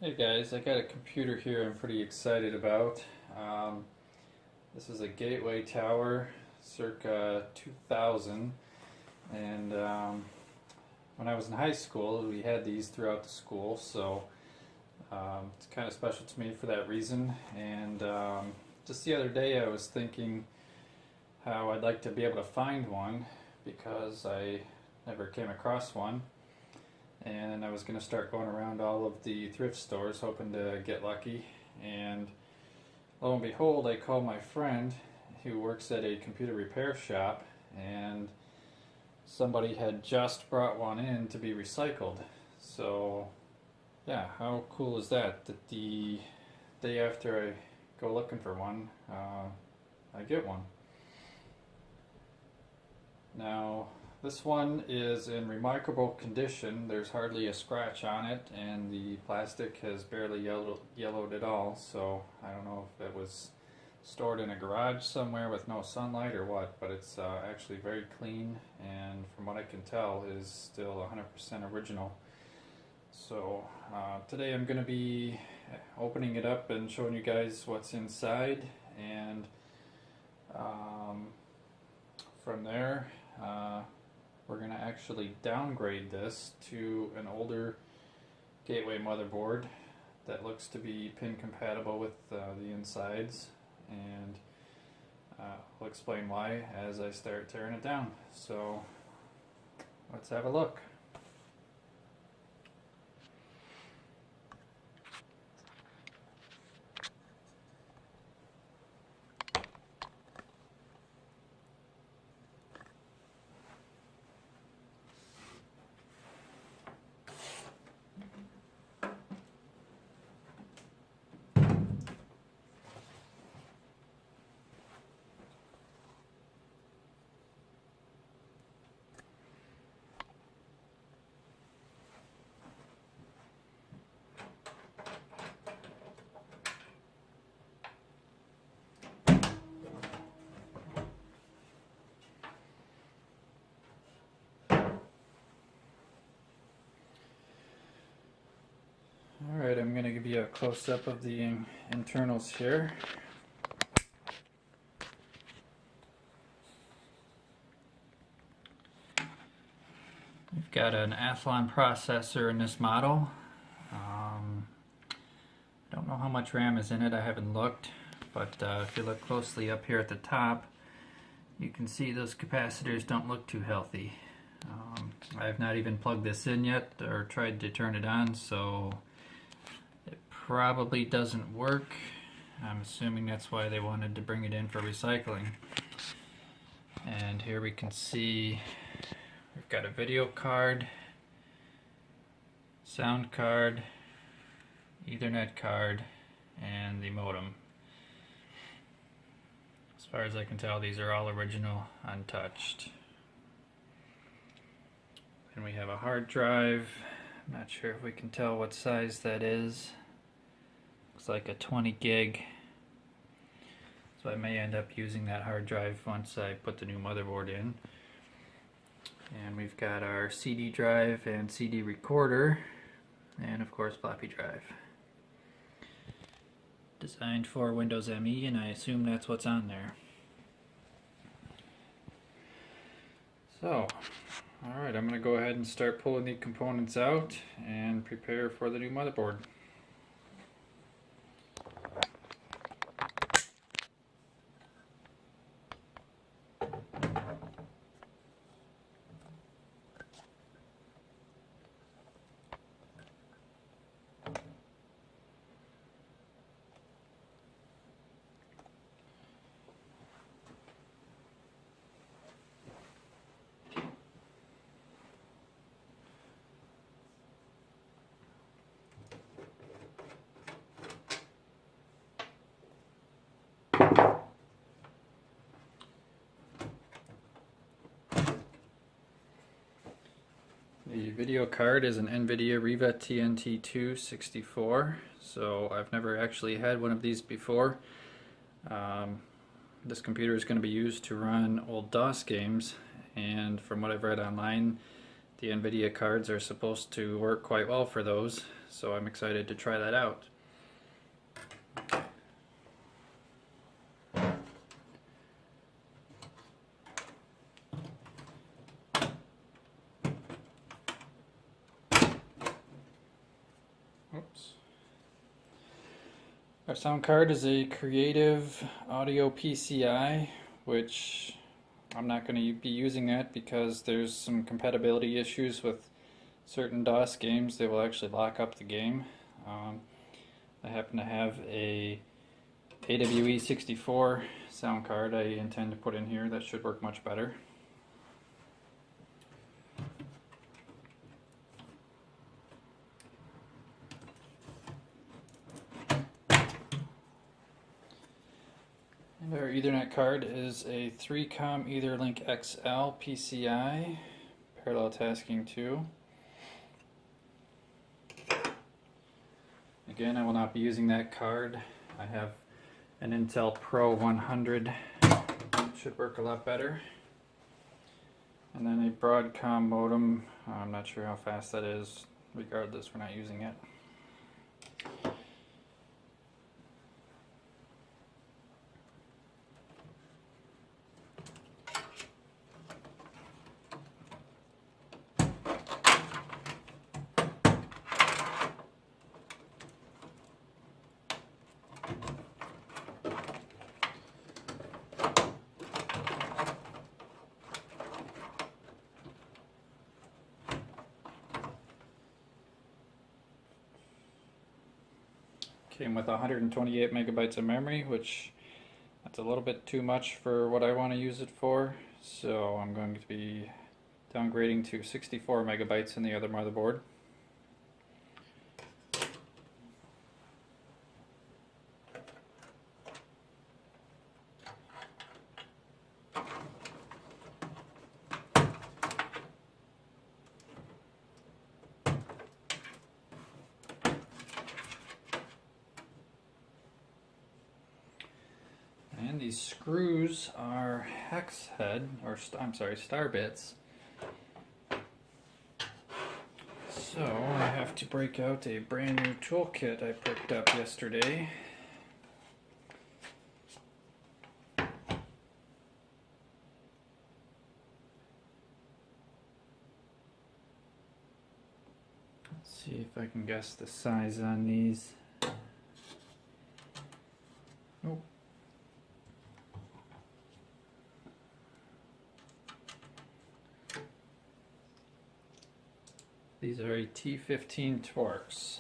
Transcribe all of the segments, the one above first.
Hey guys, I got a computer here I'm pretty excited about. Um, this is a Gateway Tower circa 2000, and when I was in high school we had these throughout the school, so it's kind of special to me for that reason. And just the other day I was thinking how I'd like to be able to find one because I never came across one. And I was going to start going around all of the thrift stores hoping to get lucky. And lo and behold, I called my friend who works at a computer repair shop, and somebody had just brought one in to be recycled. So, yeah, how cool is that? That the day after I go looking for one, I get one. Now, this one is in remarkable condition. There's hardly a scratch on it, and the plastic has barely yellowed at all. So I don't know if it was stored in a garage somewhere with no sunlight or what, but it's actually very clean, and from what I can tell is still 100% original. So today I'm going to be opening it up and showing you guys what's inside, and from there we're going to actually downgrade this to an older Gateway motherboard that looks to be pin compatible with the insides, and I'll explain why as I start tearing it down. So let's have a look. Alright, I'm going to give you a close-up of the internals here. We've got an Athlon processor in this model. I don't know how much RAM is in it, I haven't looked, but if you look closely up here at the top, you can see those capacitors don't look too healthy. I have not even plugged this in yet or tried to turn it on, so it probably doesn't work. I'm assuming that's why they wanted to bring it in for recycling. And here we can see we've got a video card, sound card, Ethernet card, and the modem. As far as I can tell, these are all original, untouched. And we have a hard drive. I'm not sure if we can tell what size that is. Looks like a 20 gig. So I may end up using that hard drive once I put the new motherboard in. And we've got our CD drive and CD recorder, and of course floppy drive. Designed for Windows ME, and I assume that's what's on there. So, alright, I'm going to go ahead and start pulling the components out and prepare for the new motherboard. The video card is an NVIDIA Riva TNT2 64, so I've never actually had one of these before. This computer is going to be used to run old DOS games, and from what I've read online, the NVIDIA cards are supposed to work quite well for those, so I'm excited to try that out. Oops. Our sound card is a Creative Audio PCI, which I'm not going to be using that because there's some compatibility issues with certain DOS games. They will actually lock up the game. I happen to have a AWE64 sound card I intend to put in here that should work much better. And our Ethernet card is a 3-COM EtherLink XL PCI, parallel tasking 2. Again, I will not be using that card. I have an Intel Pro 100, should work a lot better. And then a Broadcom modem. I'm not sure how fast that is. Regardless, we're not using it. Came with 128 megabytes of memory, which that's a little bit too much for what I want to use it for. So I'm going to be downgrading to 64 megabytes in the other motherboard. And these screws are hex head, or star bits. So I have to break out a brand new toolkit I picked up yesterday. Let's see if I can guess the size on these. Nope. These are a T15 Torx.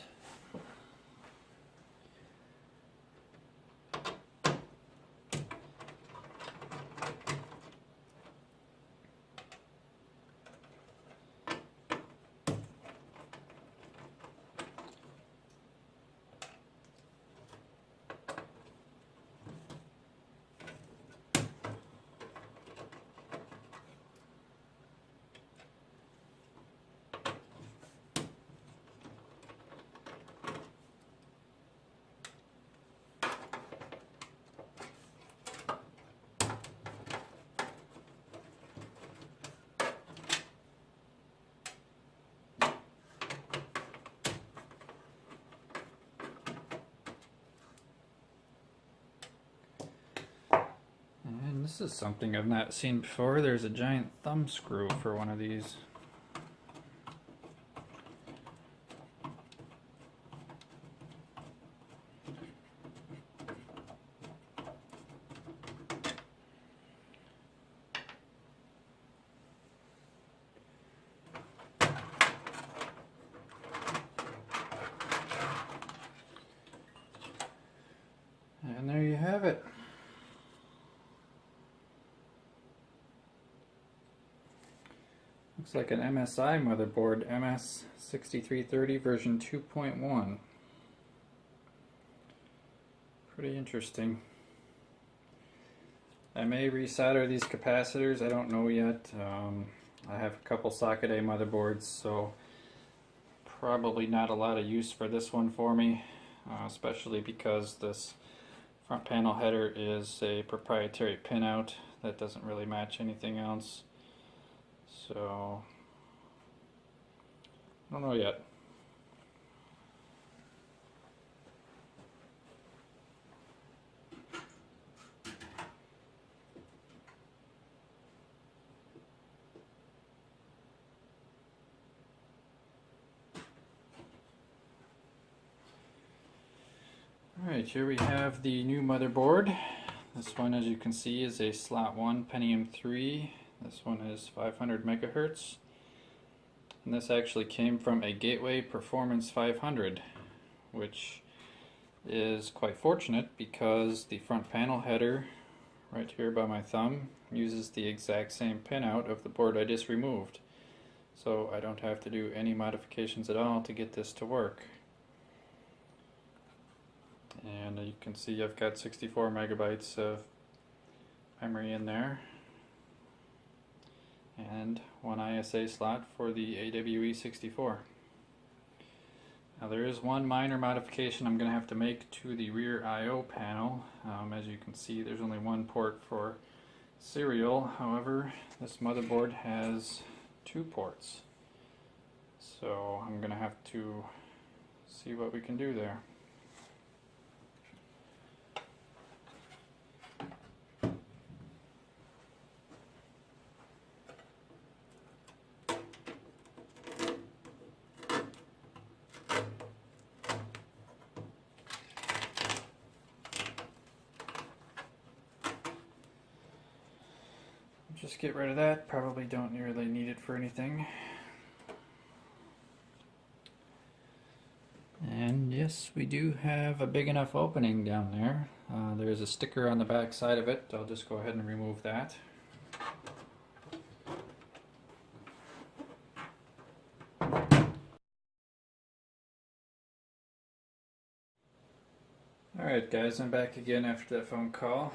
This is something I've not seen before. There's a giant thumb screw for one of these. And there you have it. Looks like an MSI motherboard, MS6330 version 2.1. Pretty interesting. I may resolder these capacitors, I don't know yet. I have a couple socket A motherboards, so probably not a lot of use for this one for me, especially because this front panel header is a proprietary pinout that doesn't really match anything else. So don't know yet. Alright, here we have the new motherboard. This one, as you can see, is a slot 1 Pentium 3. This one is 500 megahertz. And this actually came from a Gateway Performance 500, which is quite fortunate because the front panel header, right here by my thumb, uses the exact same pinout of the board I just removed. So I don't have to do any modifications at all to get this to work. And you can see I've got 64 megabytes of memory in there, and one ISA slot for the AWE64. Now there is one minor modification I'm going to have to make to the rear I/O panel. As you can see, there's only one port for serial. However, this motherboard has 2 ports. So I'm going to have to see what we can do there. Just get rid of that, probably don't really need it for anything. And yes, we do have a big enough opening down there. There's a sticker on the back side of it. I'll just go ahead and remove that. Alright guys, I'm back again after that phone call.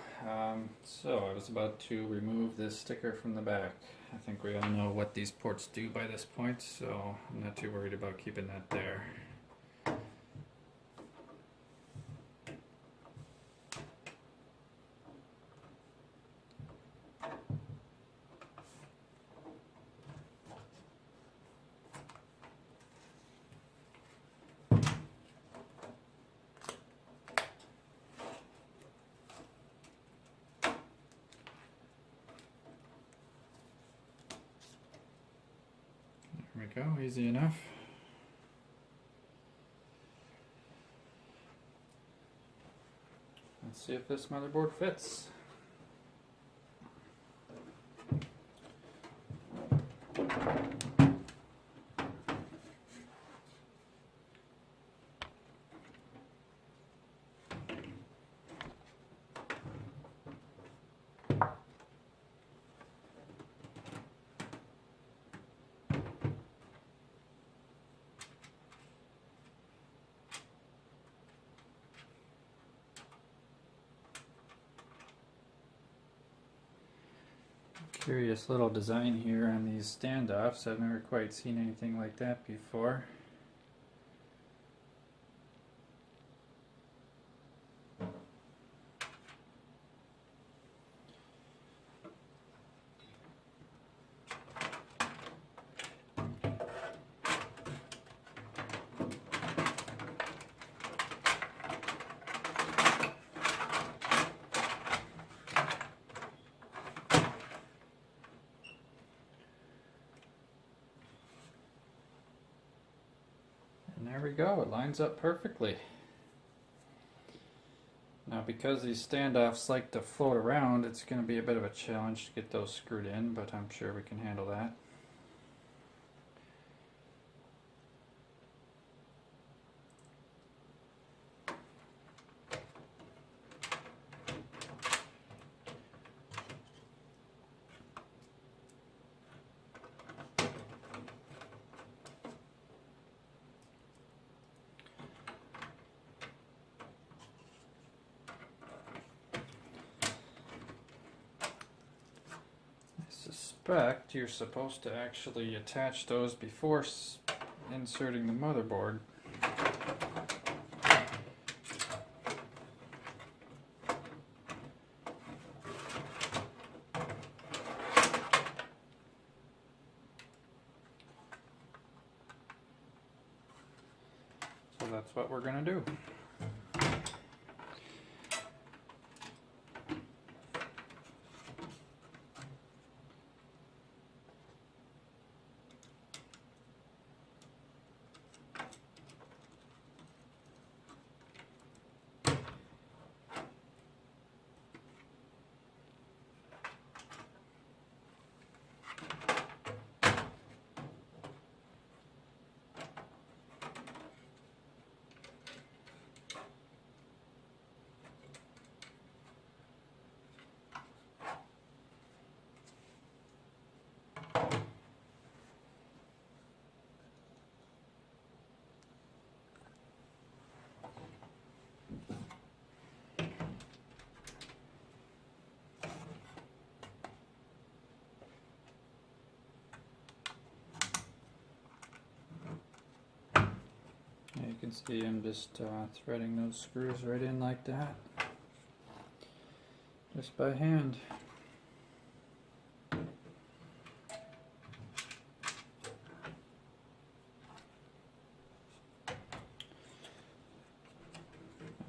So I was about to remove this sticker from the back. I think we all know what these ports do by this point, so I'm not too worried about keeping that there. There we go, easy enough. Let's see if this motherboard fits. Curious little design here on these standoffs. I've never quite seen anything like that before. And there we go, it lines up perfectly. Now because these standoffs like to float around, it's going to be a bit of a challenge to get those screwed in, but I'm sure we can handle that. I suspect you're supposed to actually attach those before inserting the motherboard. that's what we're going to do. You can see I'm just threading those screws right in like that, just by hand. I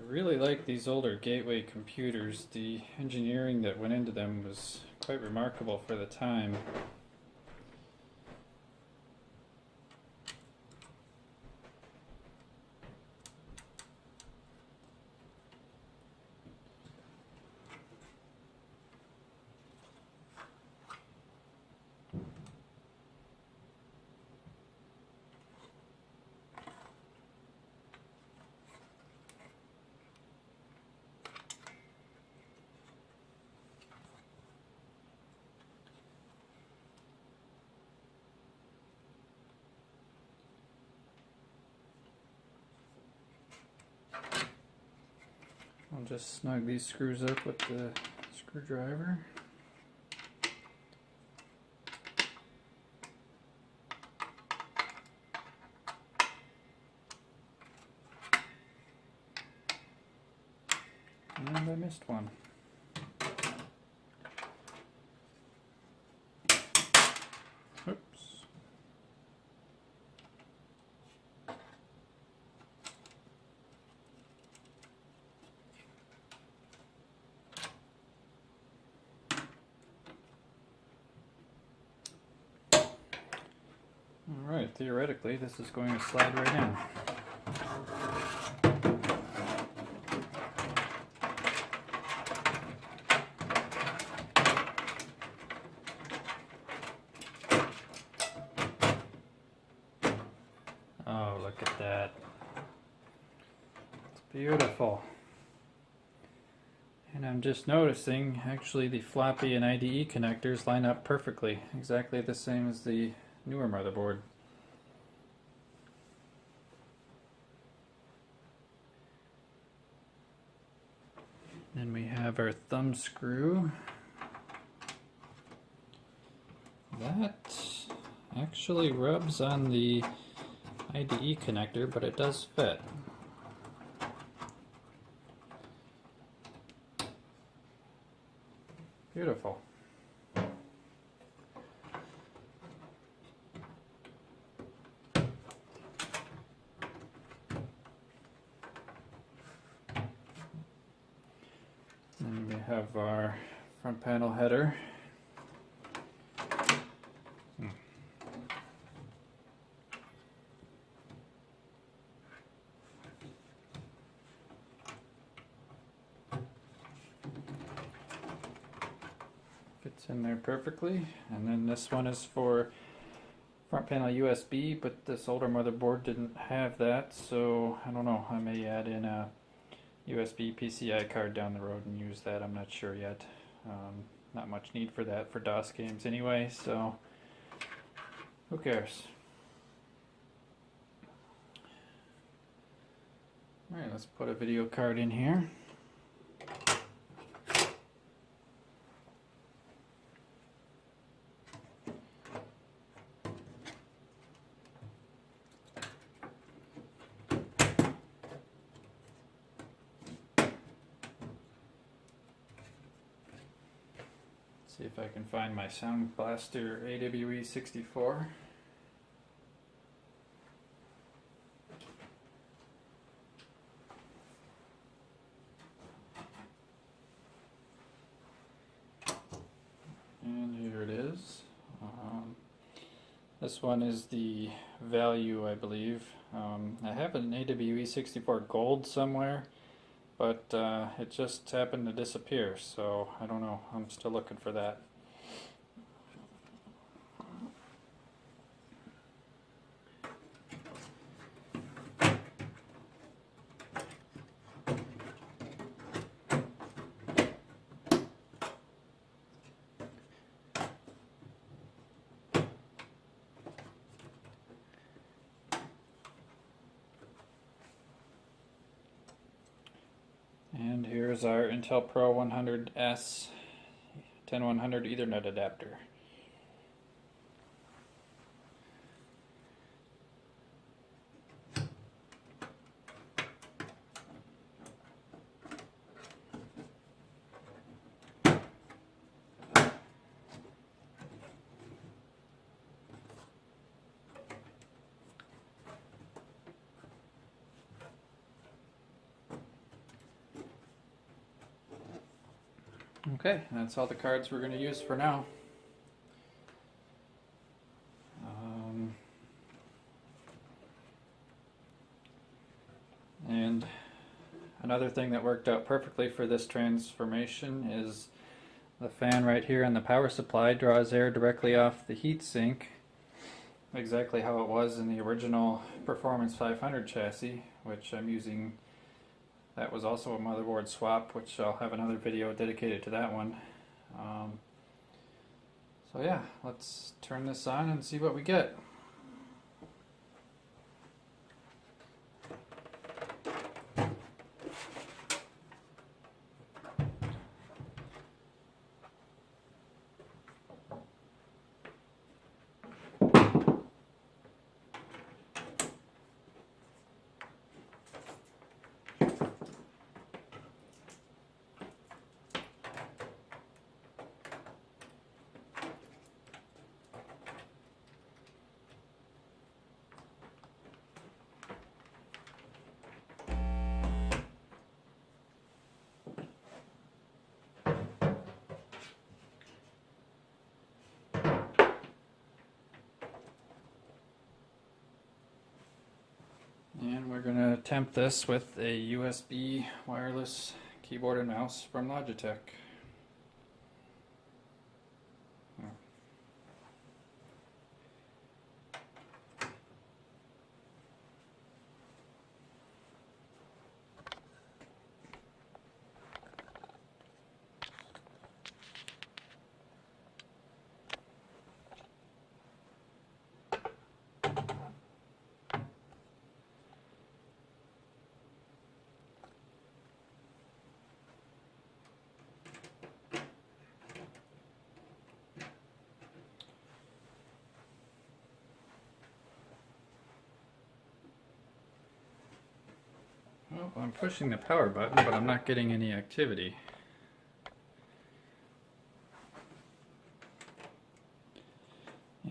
really like these older Gateway computers. The engineering that went into them was quite remarkable for the time. I'll just snug these screws up with the screwdriver. And I missed one. Oops. Alright, theoretically this is going to slide right in. Oh, look at that. It's beautiful. And I'm just noticing, actually the floppy and IDE connectors line up perfectly, exactly the same as the newer motherboard. Then we have our thumb screw. That actually rubs on the IDE connector, but it does fit. Beautiful. Then we have our front panel header. Fits in there perfectly. And then this one is for front panel USB, but this older motherboard didn't have that, so I don't know, I may add in a USB PCI card down the road and use that. I'm not sure yet. Not much need for that for DOS games anyway, so who cares? Alright, let's put a video card in here. See if I can find my Sound Blaster AWE 64. This one is the value, I believe. I have an AWE64 Gold somewhere, but it just happened to disappear, so I don't know. I'm still looking for that. And here's our Intel Pro 100S 10100 Ethernet adapter. Okay, that's all the cards we're going to use for now. And another thing that worked out perfectly for this transformation is the fan right here on the power supply draws air directly off the heatsink, exactly how it was in the original Performance 500 chassis, which I'm using. That was also a motherboard swap, which I'll have another video dedicated to that one. So yeah, let's turn this on and see what we get. And we're going to attempt this with a USB wireless keyboard and mouse from Logitech. Well, I'm pushing the power button, but I'm not getting any activity.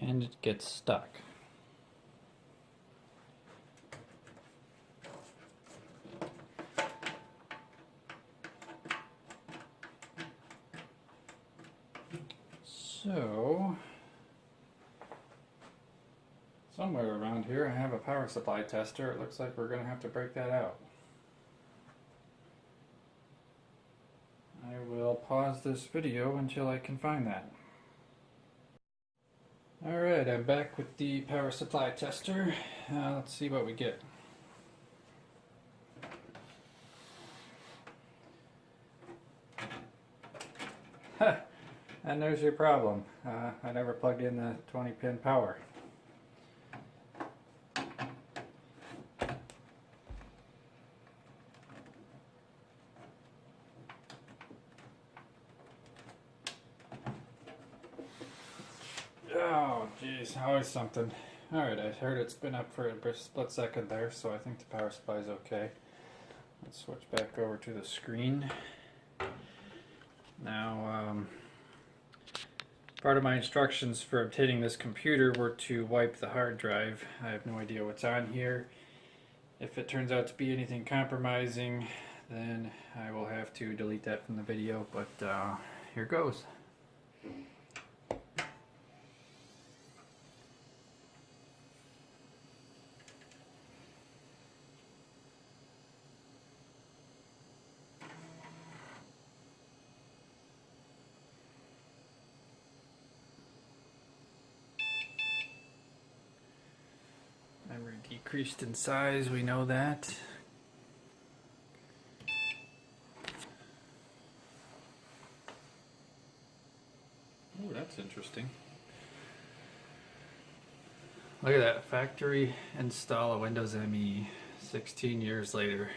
And it gets stuck. So, somewhere around here I have a power supply tester. It looks like we're going to have to break that out. I will pause this video until I can find that. Alright, I'm back with the power supply tester. Let's see what we get. And there's your problem. I never plugged in the 20-pin power. Oh, geez, always something. Alright, I heard it spin up for a split second there, so I think the power supply is okay. Let's switch back over to the screen. Now, part of my instructions for obtaining this computer were to wipe the hard drive. I have no idea what's on here. If it turns out to be anything compromising, then I will have to delete that from the video, but here goes. decreased in size, we know that. Oh, that's interesting. Look at that, factory install of Windows ME 16 years later.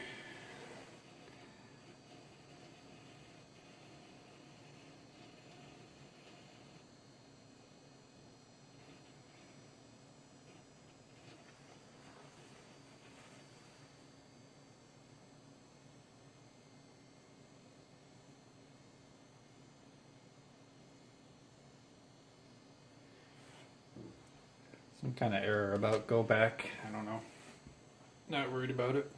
Some kind of error about go back. I don't know. Not worried about it.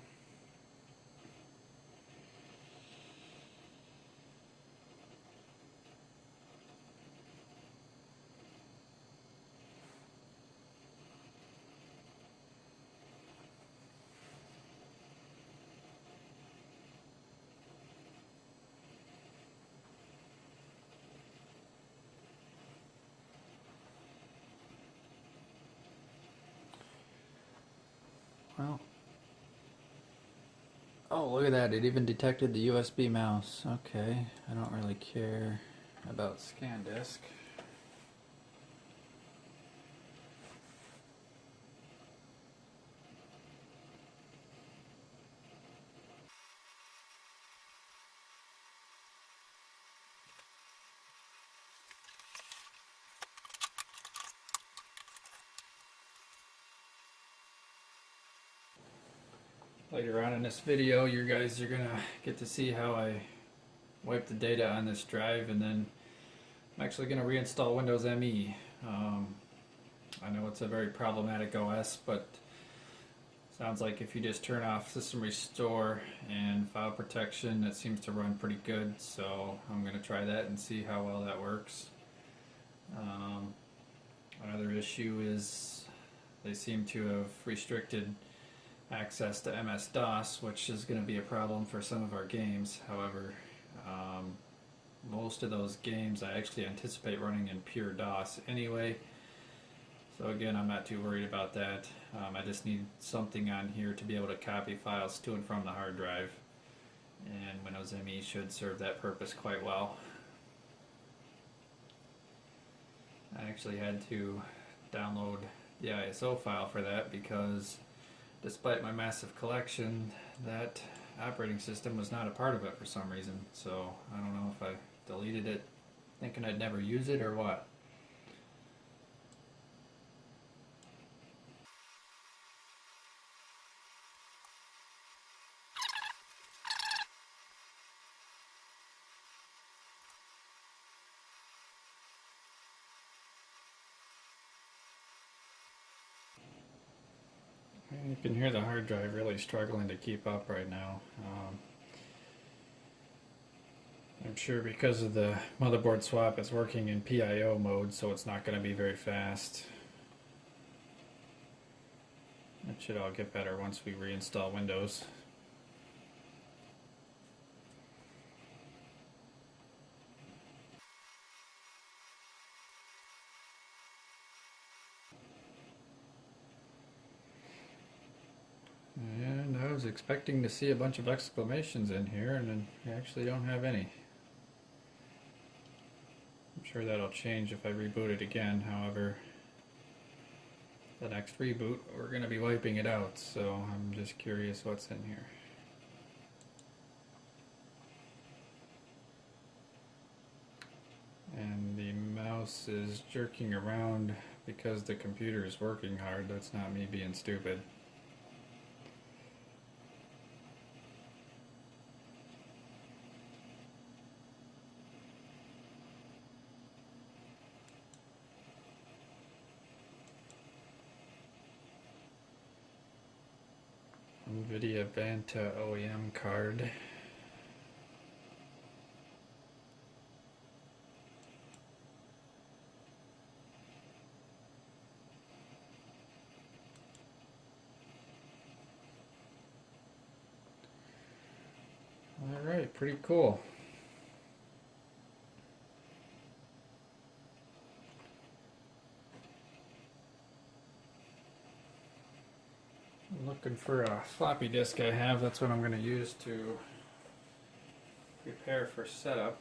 Well. Oh, look at that. It even detected the USB mouse. Okay. I don't really care about ScanDisk. Later on in this video, you guys are gonna get to see how I wipe the data on this drive, and then I'm actually gonna reinstall Windows ME. I know it's a very problematic OS, but sounds like if you just turn off System Restore and File Protection, it seems to run pretty good. So I'm gonna try that and see how well that works. Another issue is they seem to have restricted access to MS-DOS, which is going to be a problem for some of our games. However, most of those games I actually anticipate running in pure DOS anyway. So again, I'm not too worried about that. I just need something on here to be able to copy files to and from the hard drive. And Windows ME should serve that purpose quite well. I actually had to download the ISO file for that because despite my massive collection, that operating system was not a part of it for some reason. So I don't know if I deleted it thinking I'd never use it or what. You can hear the hard drive really struggling to keep up right now. I'm sure because of the motherboard swap, it's working in PIO mode, so it's not going to be very fast. It should all get better once we reinstall Windows. And I was expecting to see a bunch of exclamations in here, and then we actually don't have any. I'm sure that'll change if I reboot it again. However, the next reboot, we're going to be wiping it out, so I'm just curious what's in here. And the mouse is jerking around because the computer is working hard. That's not me being stupid. NVIDIA Vanta OEM card. Alright, pretty cool. Looking for a floppy disk I have. That's what I'm going to use to prepare for setup.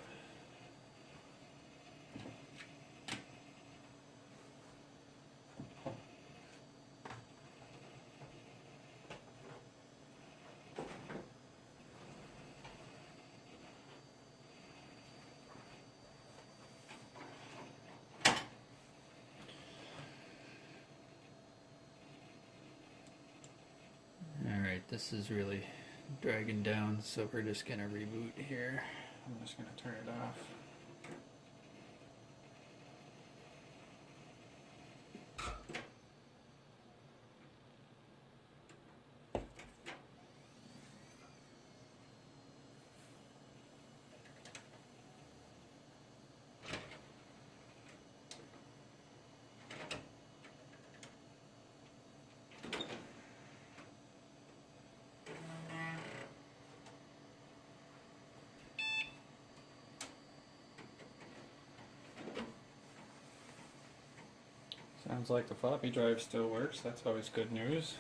Alright, this is really dragging down, so we're just going to reboot here. I'm just going to turn it off. Sounds like the floppy drive still works. That's always good news.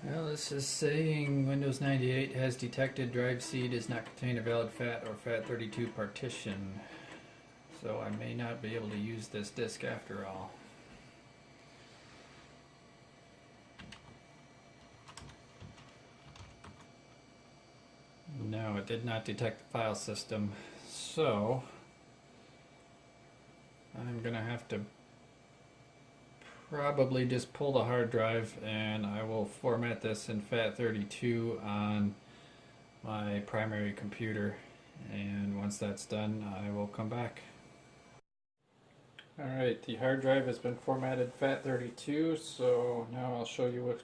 Well, this is saying Windows 98 has detected drive C does not contain a valid FAT or FAT32 partition, so I may not be able to use this disk after all. No, it did not detect the file system, so I'm gonna have to probably just pull the hard drive, and I will format this in FAT32 on my primary computer, and once that's done I will come back. Alright, the hard drive has been formatted FAT32, so now I'll show you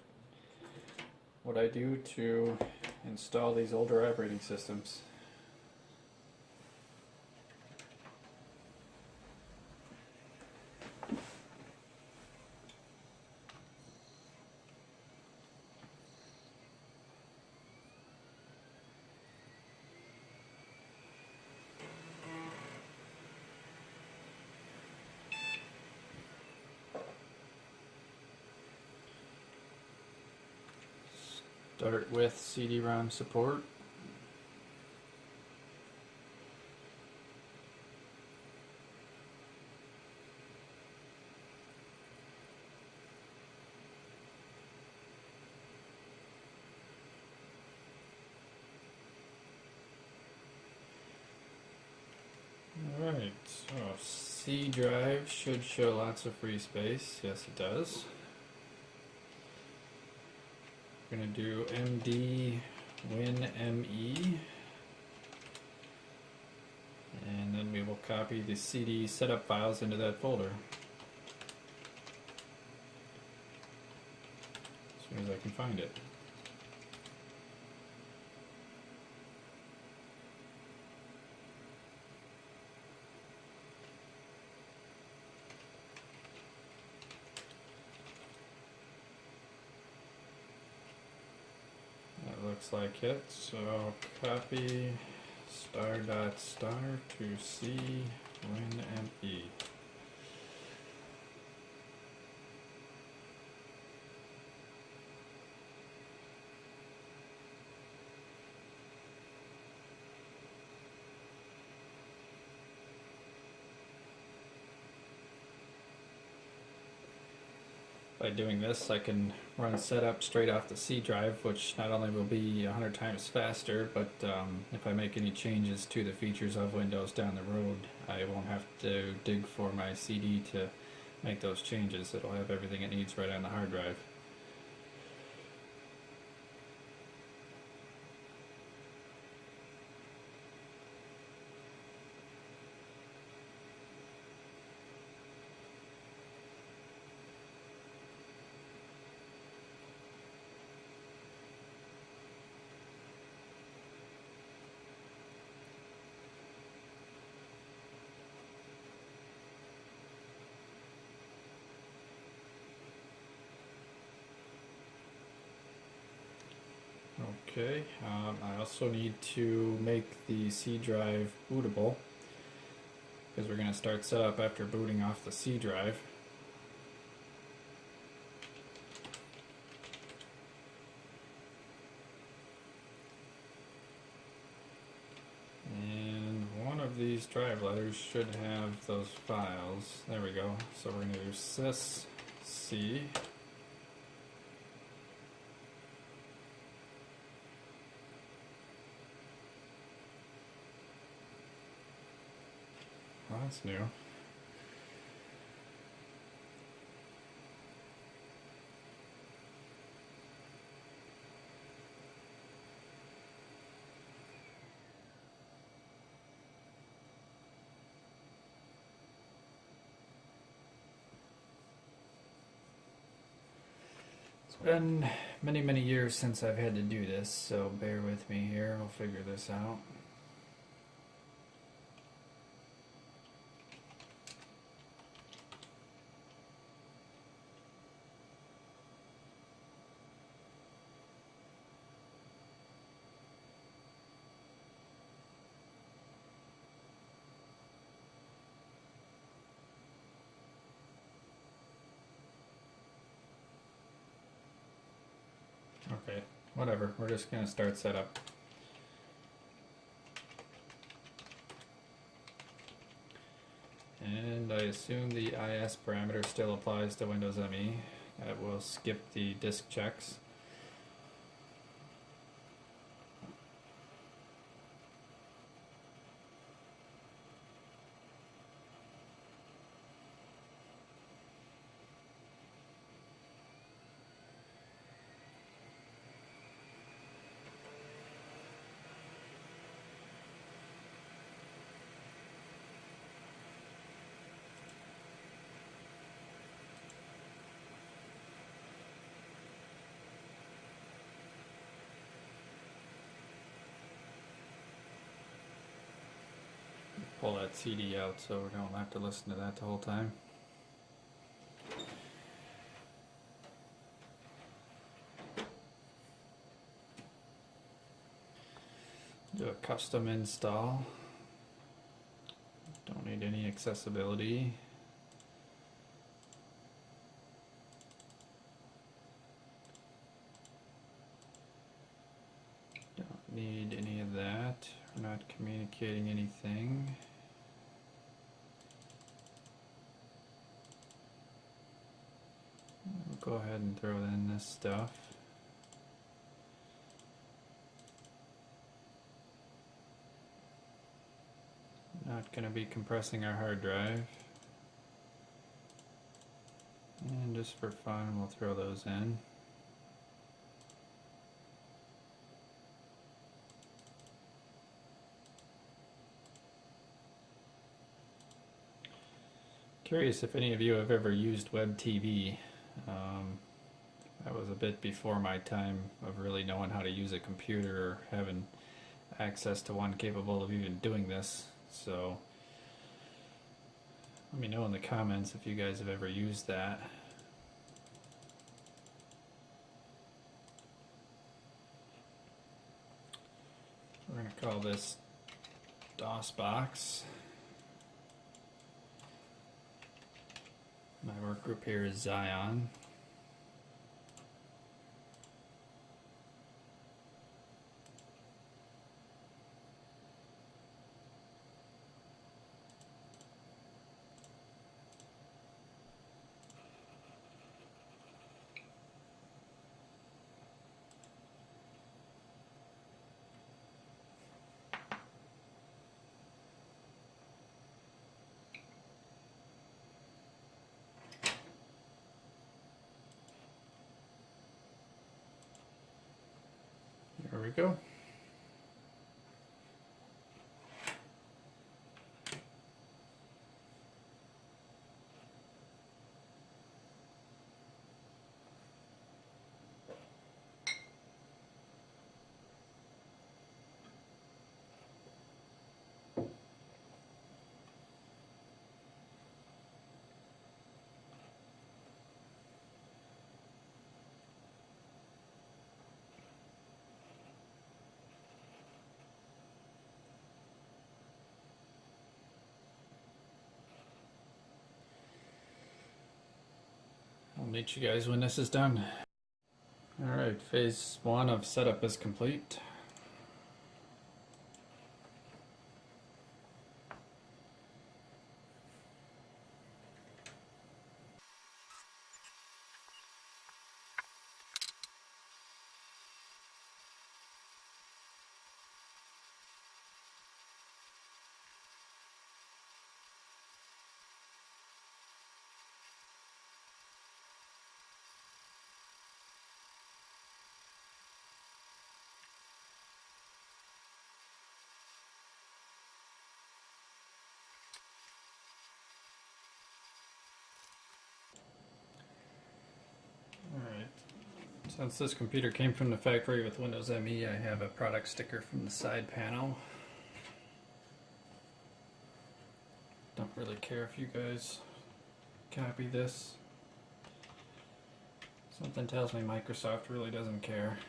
what I do to install these older operating systems. Start with CD-ROM support. Alright, so C drive should show lots of free space. Yes, it does. We're going to do md winme, and then we will copy the CD setup files into that folder as soon as I can find it. Looks like it, so copy star.star to C winme. By doing this, I can run setup straight off the C drive, which not only will be 100 times faster, but if I make any changes to the features of Windows down the road, I won't have to dig for my CD to make those changes. It'll have everything it needs right on the hard drive. Okay, I also need to make the C drive bootable because we're going to start setup after booting off the C drive. And one of these drive letters should have those files. There we go. So we're going to do sys C. Oh, that's new. It's been many years since I've had to do this, so bear with me here. We'll figure this out. Okay, whatever. We're just going to start setup. And I assume the IS parameter still applies to Windows ME. That will skip the disk checks. Pull that CD out so we don't have to listen to that the whole time. Do a custom install. Don't need any accessibility. Don't need any of that. We're not communicating anything. We'll go ahead and throw in this stuff. Not going to be compressing our hard drive. And just for fun, we'll throw those in. Curious if any of you have ever used web TV. That was a bit before my time of really knowing how to use a computer or having access to one capable of even doing this. So let me know in the comments if you guys have ever used that. We're going to call this DOS box. My work group here is Zion. we go. I'll meet you guys when this is done. Alright, phase 1 of setup is complete. Alright, since this computer came from the factory with Windows ME, I have a product sticker from the side panel. Don't really care if you guys copy this. Something tells me Microsoft really doesn't care.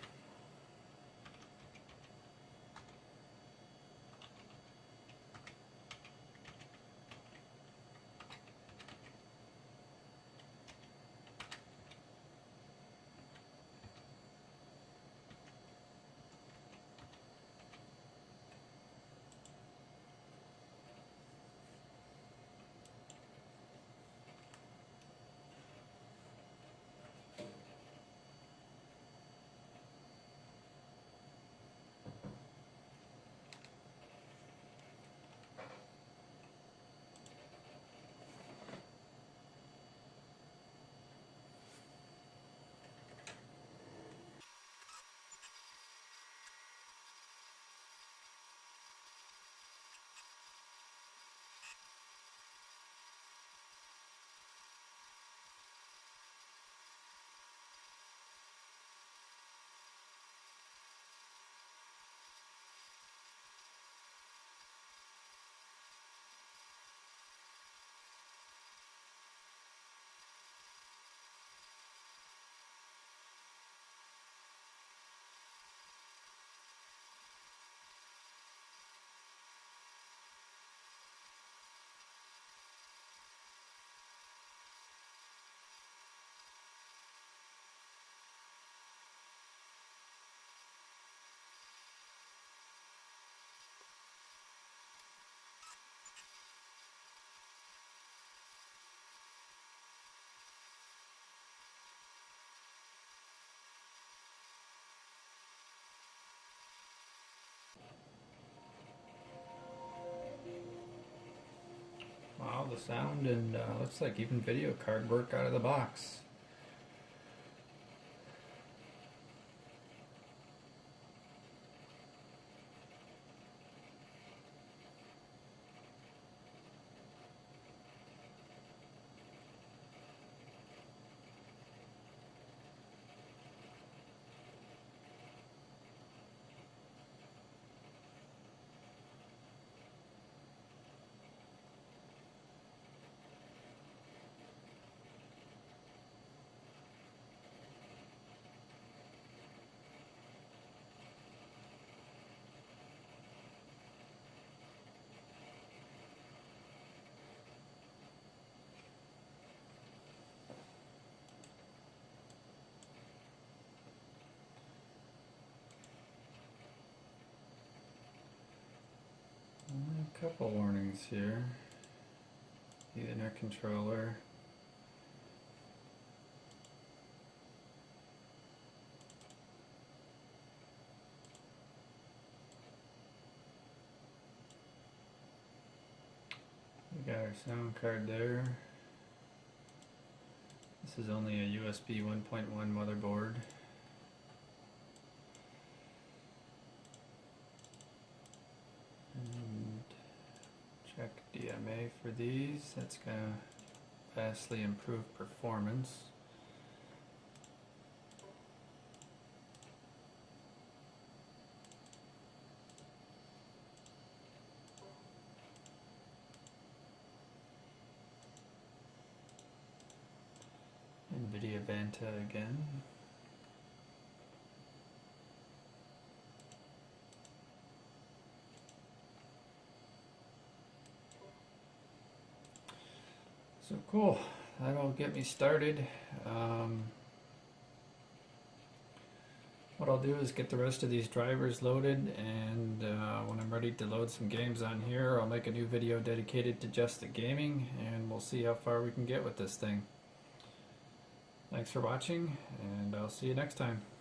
Wow, the sound and looks like even video card work out of the box. A couple warnings here. Ethernet controller. We got our sound card there. This is only a USB 1.1 motherboard. And check DMA for these. That's going to vastly improve performance. NVIDIA Vanta again. So cool, that'll get me started. What I'll do is get the rest of these drivers loaded, and when I'm ready to load some games on here, I'll make a new video dedicated to just the gaming, and we'll see how far we can get with this thing. Thanks for watching, and I'll see you next time.